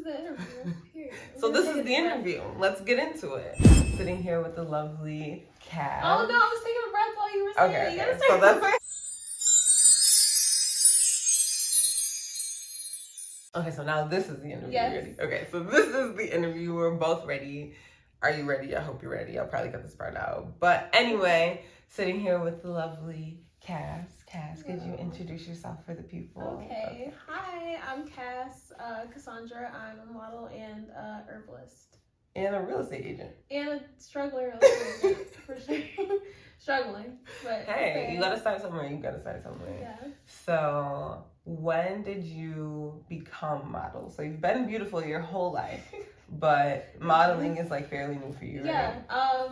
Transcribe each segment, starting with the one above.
the interview. Period. So this is the interview. Let's get into it. Sitting here with the lovely Cass. Oh no, I was taking a breath while you were saying it. You gotta so that's Okay, so now this is the interview. Yes. Ready? Okay, so this is the interview. We're both ready. Are you ready? I hope you're ready. I'll probably cut this part out. But anyway, sitting here with the lovely Cass. Cass, could you introduce yourself for the people? Okay. Hi, I'm Cassandra. I'm a model and herbalist. And a real estate agent. And a struggling real estate agent, for sure. Struggling, but hey, you gotta start somewhere. Yeah. So, when did you become model? So you've been beautiful your whole life, but modeling is like fairly new for you, right? Yeah.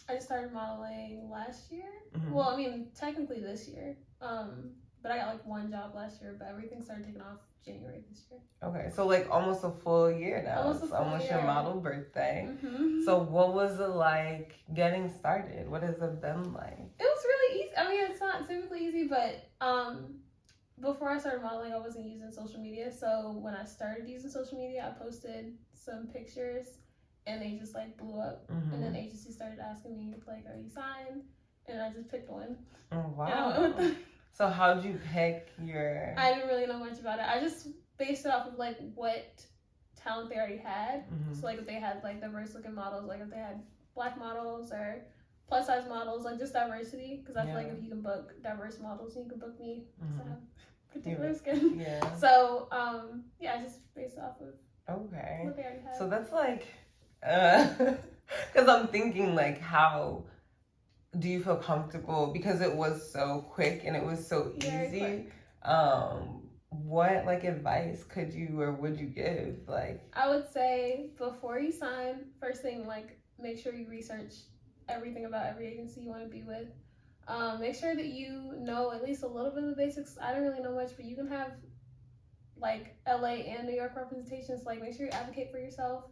I just started modeling last year. Mm-hmm. Well, I mean, technically this year. But I got like one job last year, but everything started taking off January this year. Okay, so like almost a full year now. Almost your model birthday. Mm-hmm. So what was it like getting started? What has it been like? It was really easy. I mean, it's not typically easy, but before I started modeling, I wasn't using social media. So when I started using social media, I posted some pictures and they just like blew up. Mm-hmm. And then agencies started asking me like, "Are you signed?" And I just picked one. Oh wow! So how'd you pick your? I didn't really know much about it. I just based it off of like what talent they already had. Mm-hmm. So like if they had like diverse looking models, like if they had Black models or plus size models, like just diversity. Because I feel like if you can book diverse models, you can book me. Mm-hmm. So I have particular skin. Yeah. So I just based off of okay. what they already had. So that's like, because I'm thinking like how do you feel comfortable, because it was so quick and it was so easy. What like advice could you or would you give? Like, I would say before you sign, first thing, like make sure you research everything about every agency you want to be with. Make sure that you know at least a little bit of the basics. I don't really know much, but you can have like LA and New York representations. Like make sure you advocate for yourself.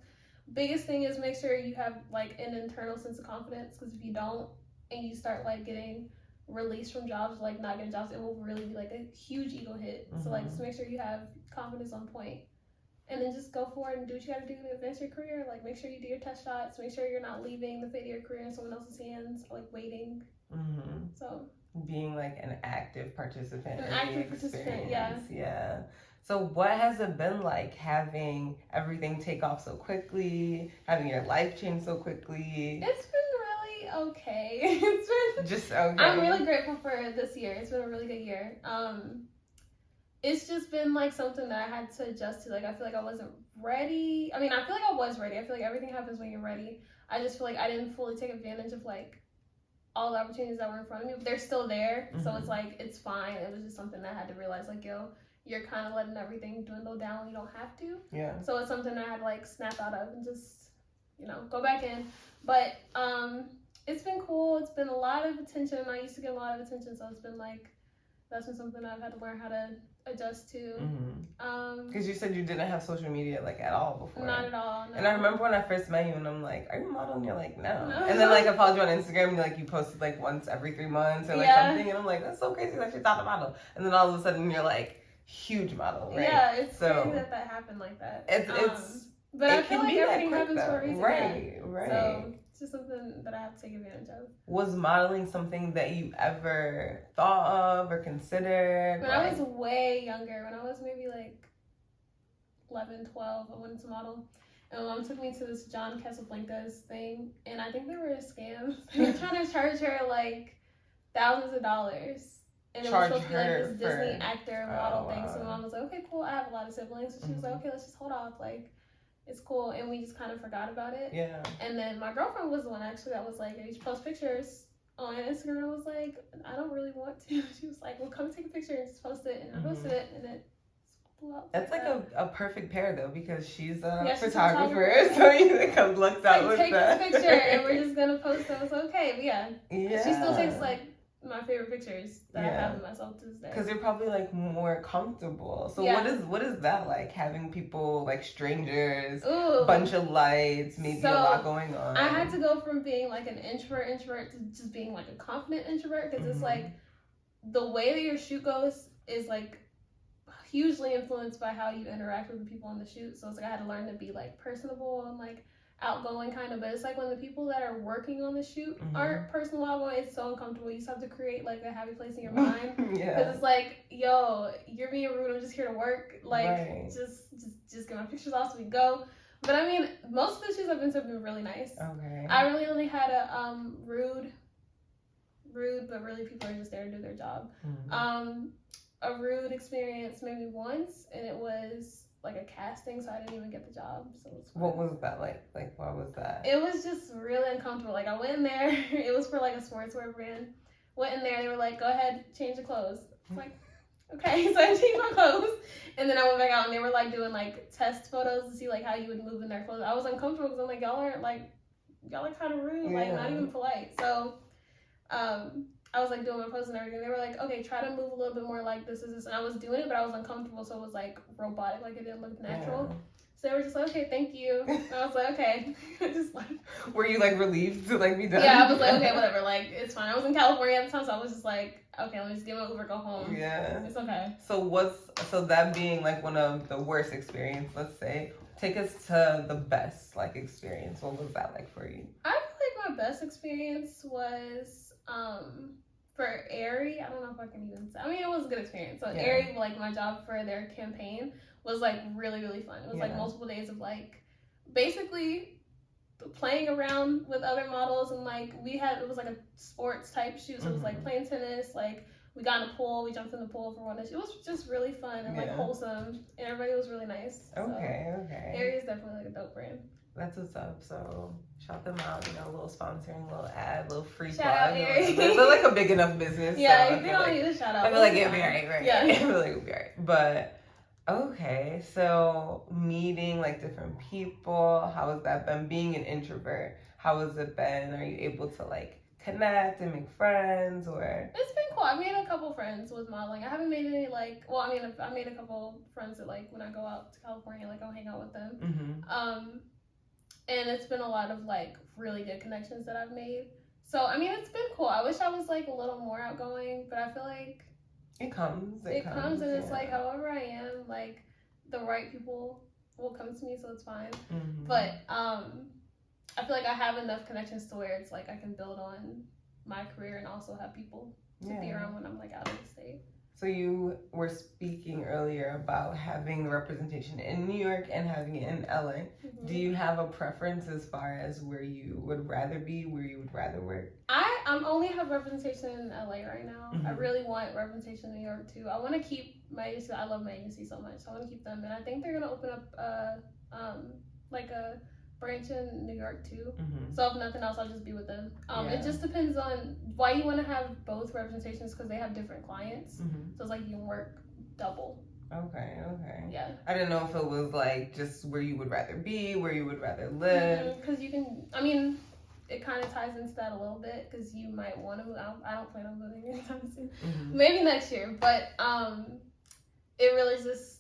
Biggest thing is make sure you have like an internal sense of confidence, because if you don't and you start like getting released from jobs, like not getting jobs, it will really be like a huge ego hit. Mm-hmm. So like just make sure you have confidence on point, and then just go for it and do what you gotta do to advance your career. Like make sure you do your test shots, make sure you're not leaving the fate of your career in someone else's hands, like waiting. Mm-hmm. So being like an active participant. Yeah. So what has it been like having everything take off so quickly, having your life change so quickly? It's been really okay. It's been just okay. I'm really grateful for this year. It's been a really good year. It's just been like something that I had to adjust to. Like I feel like I wasn't ready. I mean, I feel like I was ready. I feel like everything happens when you're ready. I just feel like I didn't fully take advantage of like all the opportunities that were in front of me, but they're still there. Mm-hmm. So it's like, it's fine. It was just something that I had to realize, like, yo, you're kind of letting everything dwindle down when you don't have to. Yeah. So it's something that I had to like snap out of and just, go back in. But it's been cool. It's been a lot of attention. I used to get a lot of attention, so it's been like, that's been something I've had to learn how to adjust to. Because you said you didn't have social media like at all before. Not at all. No. And I remember when I first met you and I'm like, are you modeling? You're like, no. And then like I followed you on Instagram and like you posted like once every 3 months or like something, and I'm like, that's so crazy that you thought of model. And then all of a sudden you're like huge model, right? Yeah, it's crazy that happened like that. But I feel like everything happens for a reason. Right. So it's just something that I have to take advantage of. Was modeling something that you ever thought of or considered? When I was way younger, when I was maybe like 11, 12, I wanted to model. And my mom took me to this John Casablancas thing, and I think they were a scam. They were trying to charge her like thousands of dollars. And it was supposed to be like this Disney actor model thing. So my mom was like, okay, cool, I have a lot of siblings. So she was like, okay, let's just hold off. Like, it's cool. And we just kind of forgot about it. Yeah. And then my girlfriend was the one actually that was like, you should post pictures on Instagram. I was like, I don't really want to. She was like, well, come take a picture and just post it. And I posted it, and it blew up. That's like a perfect pair though, because she's a photographer, so you can come look out with take that. Take this picture and we're just gonna post it. I was okay, but yeah. She still takes like my favorite pictures that I have of myself to this day. Because you're probably like more comfortable. So what is that like, having people like strangers, bunch of lights, maybe a lot going on? I had to go from being like an introvert to just being like a confident introvert, because it's like the way that your shoot goes is like hugely influenced by how you interact with the people on the shoot. So it's like I had to learn to be like personable and like outgoing kind of, but it's like when the people that are working on the shoot aren't personal outgoing, it's so uncomfortable. You just have to create like a happy place in your mind because it's like, yo, you're being rude, I'm just here to work, like just get my pictures off so we go. But I mean, most of the shoots I've been to have been really nice. I really only had a rude, but really people are just there to do their job. A rude experience maybe once, and it was like a casting, so I didn't even get the job. So it was fun. What was that like? Like, why was that? It was just really uncomfortable. Like, I went in there, it was for like a sportswear brand. Went in there, they were like, go ahead, change the clothes. I was like, okay, so I changed my clothes, and then I went back out, and they were like doing like test photos to see like how you would move in their clothes. I was uncomfortable because I'm like, y'all are kind of rude, like not even polite. So, I was like doing my pose and everything. They were like, okay, try to move a little bit more like this. And I was doing it, but I was uncomfortable, so it was like robotic, like it didn't look natural. So they were just like, okay, thank you. And I was like, okay. Just like, were you like relieved to like be done? Yeah, I was like, okay, whatever, like it's fine. I was in California at the time, so I was just like, okay, let me just get my Uber, go home. Yeah, it's okay. So that being like one of the worst experience, let's say, take us to the best like experience. What was that like for you? I feel like my best experience was for Aerie. I don't know if I can even say. I mean, it was a good experience. So Aerie, like my job for their campaign was like really, really fun. It was like multiple days of like basically playing around with other models, and like it was like a sports type shoot. So it was like playing tennis, like we got in a pool, we jumped in the pool for one day. It was just really fun and like wholesome, and everybody was really nice. Okay. Aerie is definitely like a dope brand. That's what's up. So shout them out, a little sponsoring, a little ad, a little free plug. Shout out Aerie. They're like a big enough business. Yeah, so they don't need a shout out. I feel like it'd be alright, right? Yeah. I feel like it'd be alright. But okay, so meeting like different people, how has that been? Being an introvert, how has it been? Are you able to like connect and make friends, or? It's been cool. I made a couple friends with modeling. I haven't made any I made a couple friends that like when I go out to California, like I'll hang out with them. And it's been a lot of like really good connections that I've made. So I mean, it's been cool. I wish I was like a little more outgoing, but I feel like it comes and it's like however I am, like the right people will come to me, so it's fine. But I feel like I have enough connections to where it's like I can build on my career and also have people to be around when I'm like out of the state. So you were speaking earlier about having representation in New York and having it in LA. Do you have a preference as far as where you would rather be, where you would rather work? I only have representation in LA right now. I really want representation in New York too. I want to keep my agency. I love my agency so much. So I want to keep them, and I think they're gonna open up like a branch in New York too. So if nothing else, I'll just be with them. It just depends on why you want to have both representations, because they have different clients. So it's like you can work double. Okay. Yeah. I didn't know if it was like just where you would rather be, where you would rather live. Because you can, I mean, it kind of ties into that a little bit, because you might want to move. I don't plan on moving anytime soon. Maybe next year, but it really is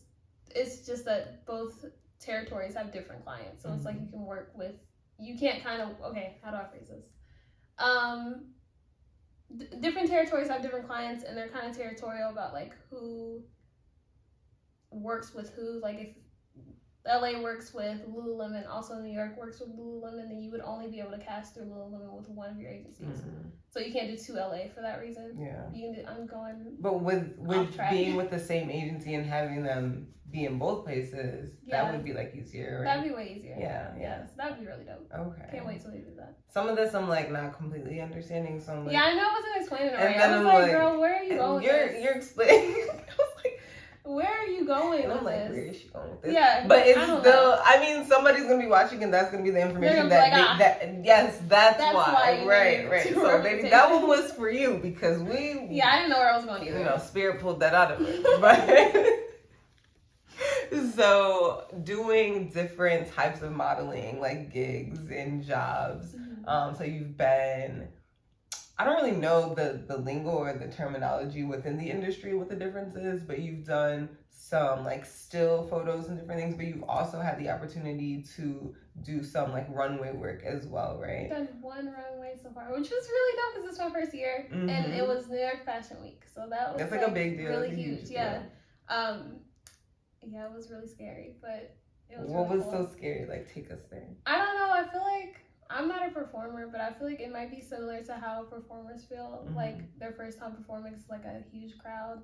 it's just that both territories have different clients, so it's like you can work with, you can't kind of, okay, how do I phrase this? Different territories have different clients, and they're kind of territorial about like who works with who. Like if LA works with Lululemon, also New York works with Lululemon, then you would only be able to cast through Lululemon with one of your agencies. So you can't do two LA for that reason. Yeah. You can do, I'm going. But with being with the same agency and having them be in both places, that would be like easier. Right? That'd be way easier. Yeah. Yes, that'd be really dope. Okay. Can't wait till they do that. Some of this I'm like not completely understanding. So I'm like, I know I wasn't explaining it right. I was like, girl, where are you going? You're explaining. I was like, where are you going with this? Where is she going with this? Yeah, but it's still. I mean, somebody's gonna be watching, and that's gonna be the information that's why. Right. So maybe that one was for you, because we. Yeah, I didn't know where I was going either. Spirit pulled that out of it, but. So doing different types of modeling, like gigs and jobs. So you've been. I don't really know the lingo or the terminology within the industry, what the difference is, but you've done some like still photos and different things, but you've also had the opportunity to do some like runway work as well, right? I've done one runway so far, which was really dope because it's my first year, and it was New York Fashion Week, so that was like a big deal. Really huge, yeah. Yeah, it was really scary, but it was What really was cool. so scary? Like, take us there. I don't know. I feel like I'm not a performer, but I feel like it might be similar to how performers feel. Like their first time performing is like a huge crowd,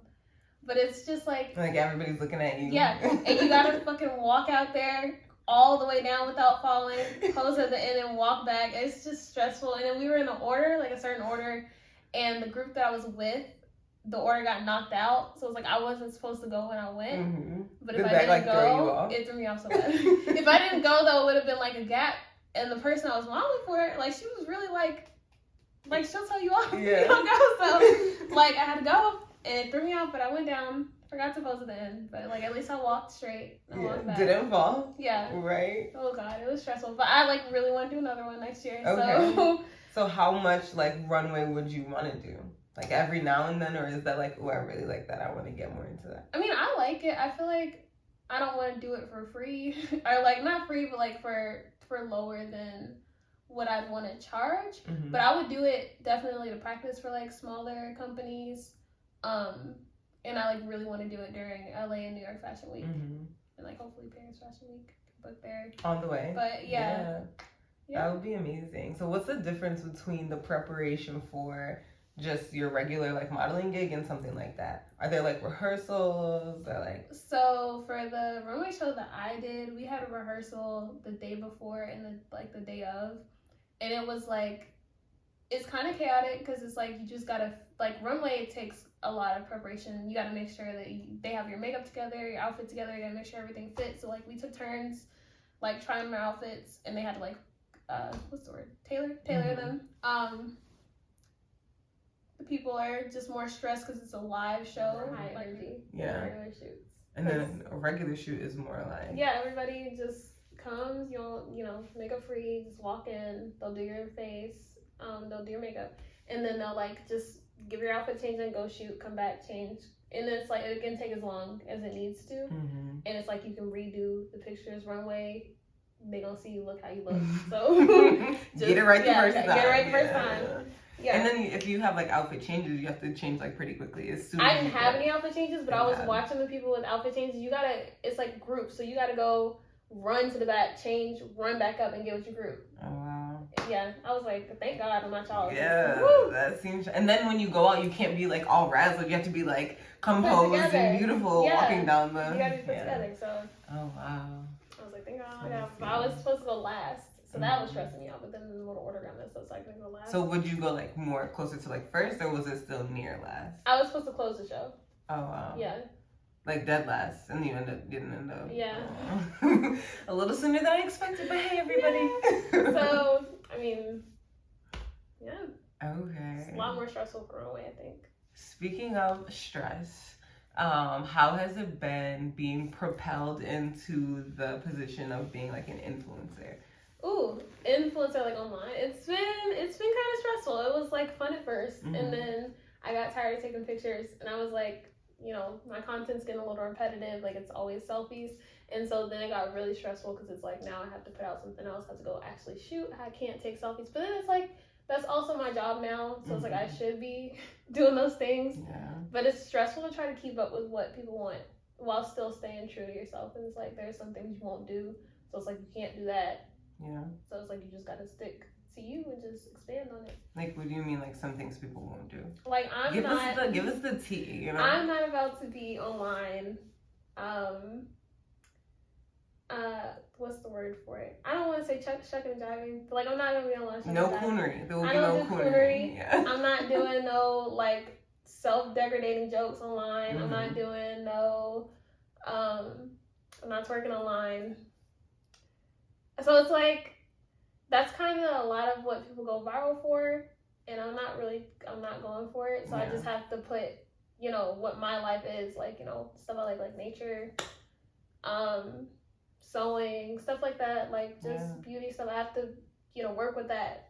but it's just like everybody's looking at you. Yeah, and you gotta fucking walk out there all the way down without falling, pose at the end, and walk back. It's just stressful. And then we were in an order, like a certain order, and the group that I was with, the order got knocked out, so it's like I wasn't supposed to go when I went. But if I didn't go, it threw me off so bad. If I didn't go though, it would have been like a gap. And the person I was modeling for, like she was really like she'll tell you off. Yeah. You don't go. So like I had to go, and it threw me off. But I went down. Forgot to pose at the end, but like at least I walked straight. I walked back. Didn't fall. Yeah. Right. Oh god, it was stressful. But I like really want to do another one next year. Okay. So how much like runway would you want to do? Like every now and then, or is that like, oh, I really like that, I want to get more into that? I mean, I like it. I feel like I don't want to do it for free, or like not free, but like for lower than what I'd want to charge. But I would do it definitely to practice for like smaller companies. And I like really want to do it during LA and New York Fashion Week, and like hopefully Paris Fashion Week, book there on the way. But yeah, that would be amazing. So what's the difference between the preparation for just your regular like modeling gig and something like that? Are there like rehearsals or like? So for the runway show that I did, we had a rehearsal the day before and the day of, and it was like, it's kind of chaotic because it's like you just gotta like runway. It takes a lot of preparation. You gotta make sure that they have your makeup together, your outfit together. You gotta make sure everything fits. So like we took turns, like trying our outfits, and they had to like, what's the word? Tailor them. The people are just more stressed because it's a live show. High energy. Yeah. Regular shoots. And then a regular shoot is more like. Yeah, everybody just comes. You'll makeup free. Just walk in. They'll do your face. They'll do your makeup, and then they'll like just give your outfit change and go shoot, come back, change. And then it's like it can take as long as it needs to. And it's like you can redo the pictures runway. They gonna see you look how you look. So just, get it right the first time. Get it right the first time. Yeah. And then if you have like outfit changes, you have to change like pretty quickly. As soon I as didn't have any outfit changes, but I was watching the people with outfit changes. It's like groups, so you gotta go run to the back, change, run back up, and get with your group. Oh wow. Yeah, I was like, thank God I'm not y'all. Yeah, that seems. And then when you go out, you can't be like all razzled. You have to be like composed and beautiful walking down the. You gotta be put together. So. Oh wow. I was like, thank God. Yeah, but I was supposed to go last, so that was stressing me out. But then the little order got messed up, so I couldn't go last. So would you go like more closer to like first, or was it still near last? I was supposed to close the show. Oh wow. Yeah. Like dead last, and you didn't end up. Yeah. A little sooner than I expected, but hey, everybody. Yeah. So I mean, yeah. Okay. It's a lot more stressful for Runway, I think. Speaking of stress, how has it been being propelled into the position of being like an influencer? Ooh, influencer like online. It's been kind of stressful. It was like fun at first, and then I got tired of taking pictures, and I was like, my content's getting a little repetitive. Like it's always selfies, and so then it got really stressful because it's like now I have to put out something else. I have to go actually shoot. I can't take selfies, but then it's like that's also my job now. So it's like I should be doing those things. Yeah. But it's stressful to try to keep up with what people want while still staying true to yourself. And it's like there's some things you won't do, so it's like you can't do that. Yeah. So it's like you just gotta stick to you and just expand on it. Like, what do you mean? Like some things people won't do? Like give us the tea. I'm not about to be online. What's the word for it? I don't want to say shucking and jiving, but like I'm not gonna be online. No coonery. There will be no coonery. Yeah. I'm not doing no like self-degradating jokes online. I'm not doing no. I'm not twerking online. So it's like that's kind of a lot of what people go viral for, and I'm not going for it. So I just have to put, what my life is like, stuff I like nature, sewing, stuff like that, like just beauty stuff. I have to, work with that.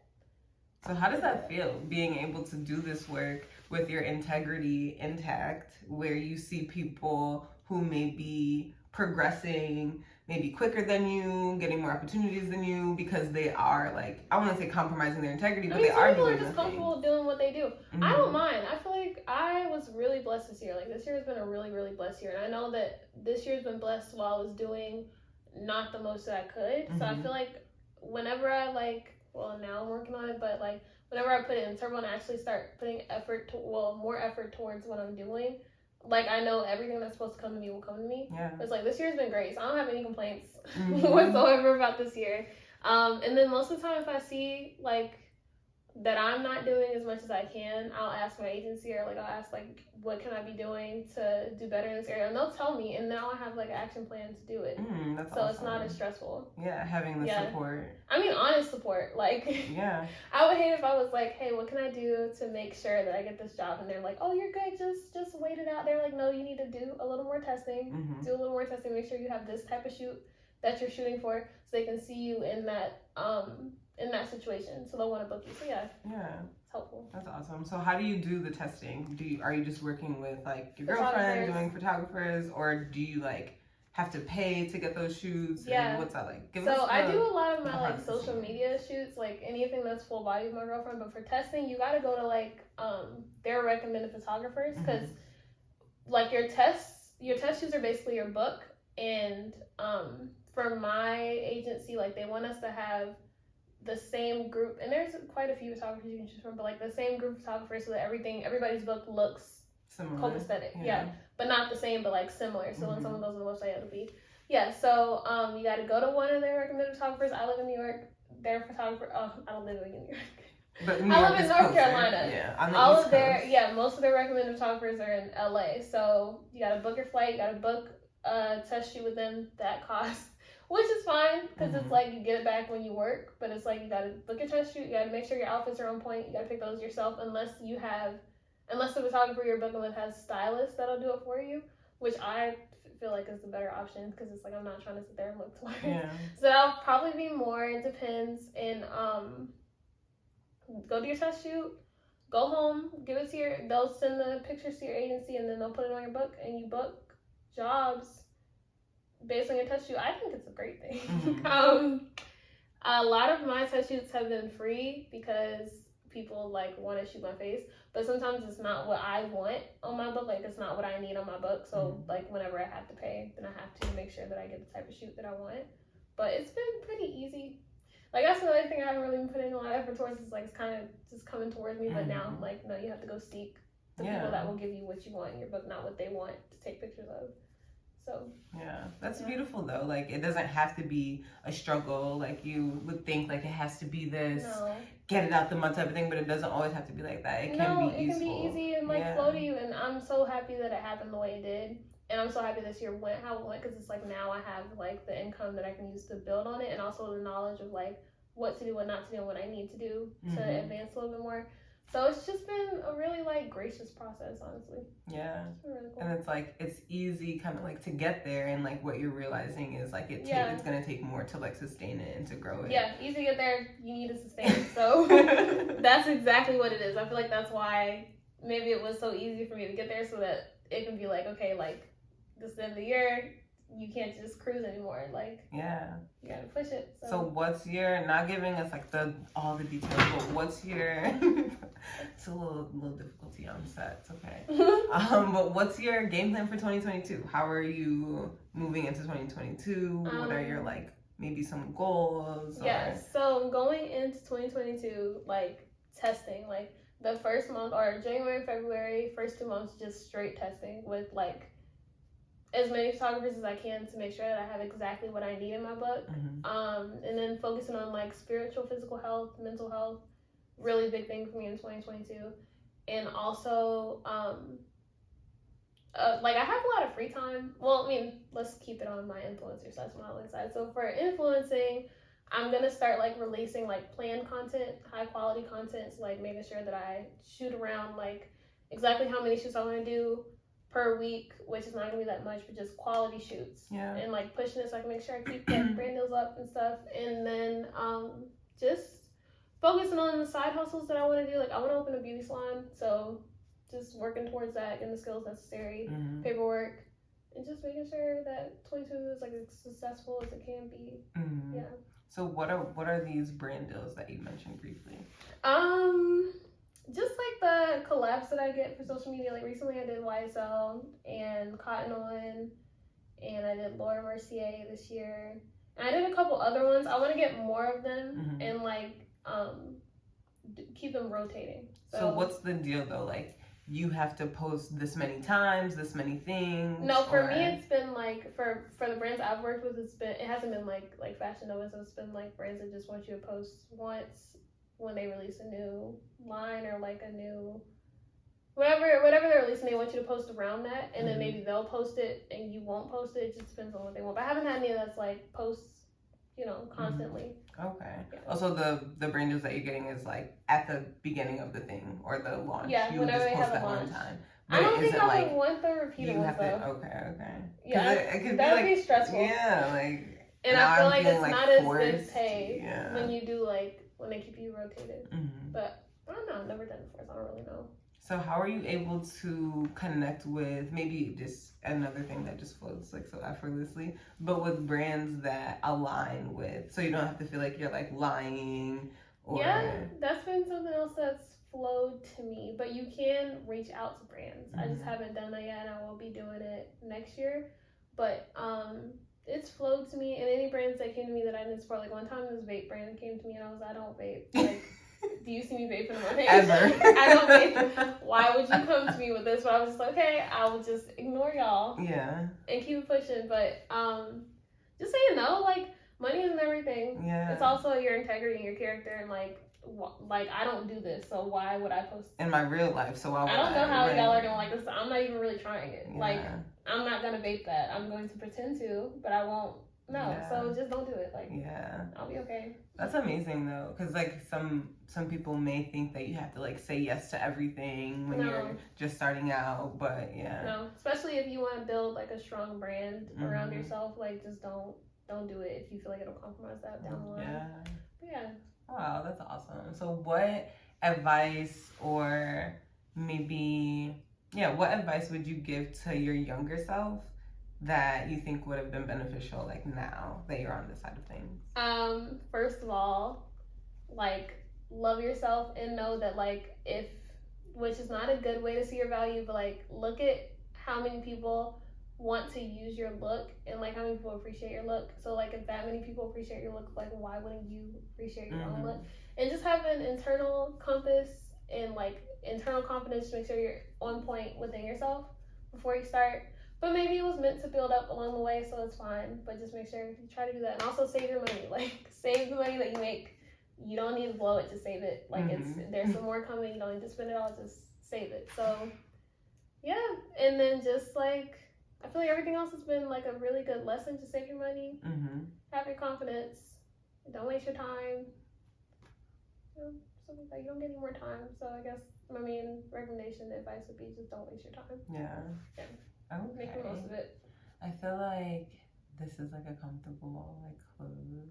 So how does that feel, being able to do this work with your integrity intact, where you see people who may be progressing maybe quicker than you, getting more opportunities than you, because they are like, I want to say compromising their integrity, but they are people doing are just comfortable doing what they do. I don't mind. I feel like I was really blessed this year. Like this year has been a really, really blessed year, and I know that this year's been blessed while I was doing not the most that I could. So I feel like whenever I now I'm working on it, but like whenever I put it in turbo and I actually start putting more effort towards what I'm doing, like I know everything that's supposed to come to me will come to me. Yeah. It's like this year's been great, so I don't have any complaints whatsoever about this year. And then most of the time if I see like that I'm not doing as much as I can, I'll ask my agency or like I'll ask like what can I be doing to do better in this area, and they'll tell me, and then I'll have like an action plan to do it. That's so awesome. It's not as stressful. Yeah, having the support. I mean, honest support. Like, yeah, I would hate if I was like, hey, what can I do to make sure that I get this job, and they're like, oh, you're good, just wait it out. They're like, no, you need to do a little more testing. Do a little more testing. Make sure you have this type of shoot that you're shooting for, so they can see you in that situation, so they'll want to book you. So yeah, it's helpful. That's awesome. So how do you do the testing? Are you just working with like your girlfriend doing photographers, or do you like have to pay to get those shoots? Yeah. And what's that like? I do a lot of my like social media shoots, like anything that's full body with my girlfriend. But for testing, you got to go to like their recommended photographers, because like your test shoots are basically your book. And for my agency, like they want us to have the same group, and there's quite a few photographers you can choose from, but like the same group of photographers, so that everybody's book looks similar, copacetic, but not the same, but like similar. So when someone goes on the website, it'll be So you got to go to one of their recommended photographers. I live in New York. Their photographer. I don't live in New York. But I live in North Carolina. Yeah, most of their recommended photographers are in LA. So you got to book your flight. You got to book a test shoot with them. That costs. Which is fine, because it's like you get it back when you work, but it's like you gotta book your test shoot, you gotta make sure your outfits are on point, you gotta pick those yourself, unless the photographer you're booking with has stylists that'll do it for you, which I feel like is the better option, because it's like I'm not trying to sit there and look smart. Yeah. So that'll probably be more, it depends, and go do your test shoot, go home, they'll send the pictures to your agency, and then they'll put it on your book, and you book jobs based on your test shoot. I think it's a great thing. A lot of my test shoots have been free because people like want to shoot my face, but sometimes it's not what I want on my book. Like it's not what I need on my book. So like whenever I have to pay, then I have to make sure that I get the type of shoot that I want. But it's been pretty easy. Like that's the other thing I haven't really been putting a lot of effort towards. Is like it's kind of just coming towards me. But now I'm like, no, you have to go seek the people that will give you what you want in your book, not what they want to take pictures of. So that's beautiful though. Like it doesn't have to be a struggle. Like you would think like it has to be this get it out the mud type of thing, but it doesn't always have to be like that. It can be easy and like flow to you. And I'm so happy that it happened the way it did. And I'm so happy this year went how it went, because it's like now I have like the income that I can use to build on it, and also the knowledge of like what to do, what not to do, and what I need to do to advance a little bit more. So it's just been a really like gracious process, honestly. Yeah. It's been really cool. And it's like it's easy kind of like to get there, and like what you're realizing is like it's gonna take more to like sustain it and to grow it. Yeah, easy to get there, you need to sustain it. So that's exactly what it is. I feel like that's why maybe it was so easy for me to get there, so that it can be like, okay, like this is the end of the year, you can't just cruise anymore. Like you gotta push it. So what's your, not giving us like all the details, but what's your it's a little difficulty on set, it's okay. But what's your game plan for 2022? How are you moving into 2022? What are your like maybe some goals? So going into 2022, like testing, like the first month or January, February, first 2 months, just straight testing with like as many photographers as I can to make sure that I have exactly what I need in my book. And then focusing on like spiritual, physical health, mental health, really big thing for me in 2022. And also, like I have a lot of free time. Well, I mean, let's keep it on my influencer side, modeling side. So for influencing, I'm gonna start like releasing like planned content, high quality content, so like making sure that I shoot around like exactly how many shoots I want to do per week, which is not gonna be that much, but just quality shoots. And like pushing it so I can make sure I keep like brand deals up and stuff. And then just focusing on the side hustles that I want to do. Like I want to open a beauty salon, so just working towards that, getting the skills necessary, paperwork, and just making sure that 22 is like as successful as it can be. Mm-hmm. Yeah. So what are these brand deals that you mentioned briefly? Just like the collabs that I get for social media. Like recently I did YSL and Cotton On, and I did Laura Mercier this year. And I did a couple other ones. I want to get more of them and like keep them rotating. So what's the deal though? Like you have to post this many times, this many things? No, for me it's been like for the brands I've worked with, it hasn't been like Fashion Nova, so it's been like brands that just want you to post once when they release a new line or like a new whatever they're releasing, they want you to post around that, and then maybe they'll post it and you won't post it. It just depends on what they want. But I haven't had any that's like posts, constantly. Okay. Yeah. Also, the brand deals that you're getting is like at the beginning of the thing or the launch. Yeah, you whenever just they post have a that launch. one time. But I don't think I would want the repeated ones though. Okay. Yeah, it could that would be be stressful. Yeah, like. And I feel like it's like not forced. as good pay when you do when they keep you rotated. But I don't know. I've never done it before, so I don't really know. So how are you able to connect with, maybe just another thing that just flows like so effortlessly, but with brands that align with, so you don't have to feel like you're like lying or... Yeah, that's been something else that's flowed to me, but you can reach out to brands. I just haven't done that yet, and I will be doing it next year. But it's flowed to me, and any brands that came to me that I didn't support, like one time this vape brand came to me and I was like, I don't vape. Like, do you see me vaping in my face? Ever. I don't vape. Why would you come to me with this? But I was just like, okay, I will just ignore y'all. Yeah. And keep it pushing. But just so you know, like, money isn't everything. Yeah. It's also your integrity and your character, and like I don't do this, so why would I post in my real life? So why would I don't know how right? y'all are gonna like this. I'm not even really trying it. Yeah. Like, I'm not gonna vape that. I'm going to pretend to, but I won't. No, Yeah. so just don't do it. Like, yeah, I'll be okay. That's amazing though, because like some people may think that you have to like say yes to everything when you're just starting out, but yeah. No, especially if you want to build like a strong brand around yourself. Like, just don't do it if you feel like it'll compromise that down the line. Yeah. But yeah. Wow, that's awesome. So what advice or maybe what advice would you give to your younger self that you think would have been beneficial like now that you're on this side of things? First of all, like, love yourself and know that like which is not a good way to see your value, but like look at how many people want to use your look and like how many people appreciate your look. So like if that many people appreciate your look, like why wouldn't you appreciate your own look? And just have an internal compass and like internal confidence to make sure you're on point within yourself before you start. But maybe it was meant to build up along the way, so it's fine. But just make sure you try to do that. And also save your money. Like, save the money that you make. You don't need to blow it, just save it. Like, there's some more coming. You don't need to spend it all, just save it. So, yeah. And then just, like, I feel like everything else has been, like, a really good lesson. Just save your money. Have your confidence. Don't waste your time. Something like that. You don't get any more time. So, I guess my main recommendation, advice would be just don't waste your time. Yeah. Okay. Make the most of it. I feel like this is like a comfortable like close.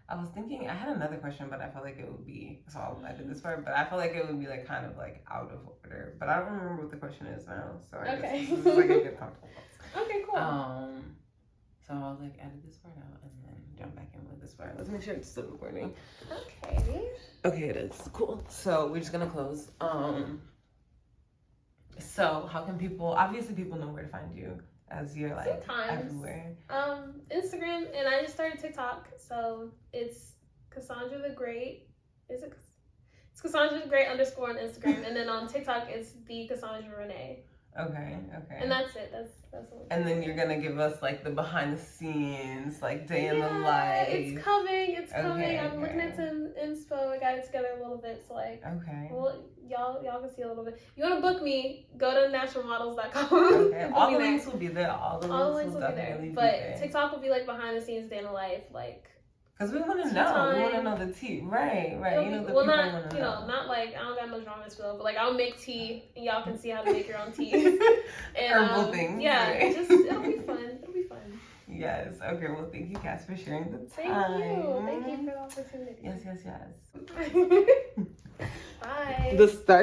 I was thinking I had another question, but I felt like it would be I did this part, but I felt like it would be like kind of like out of order. But I don't remember what the question is now, so I guess this is like a good comfortable close. Okay, cool. So I'll like edit this part out and then jump back in with this part. Let's make sure it's still recording. Okay, it is. Cool. So we're just gonna close. So how can obviously people know where to find you as you're like everywhere. Instagram, and I just started TikTok, so it's Cassandra the Great. It's Cassandra the Great _ on Instagram, and then on TikTok it's the Cassandra Renee. Okay. And that's it. That's what. And then you're gonna give us like the behind the scenes, like day in the life. It's coming. Okay, I'm looking at some inspo. I got it together a little bit, so like. Okay. Well, y'all can see a little bit. You wanna book me? Go to naturalmodels.com. Okay. All the links will be there. All the links will definitely be there. But TikTok will be like behind the scenes day in the life, like. Because we want to know. We want to know the tea. Right. You know, the people want to know. Not like, I don't got no drama spill, but like, I'll make tea and y'all can see how to make your own tea. And, herbal things. Yeah, right? It'll be fun. Yes. Okay. Well, thank you, Cass, for sharing the time. Thank you for the opportunity. Yes. Bye. The start.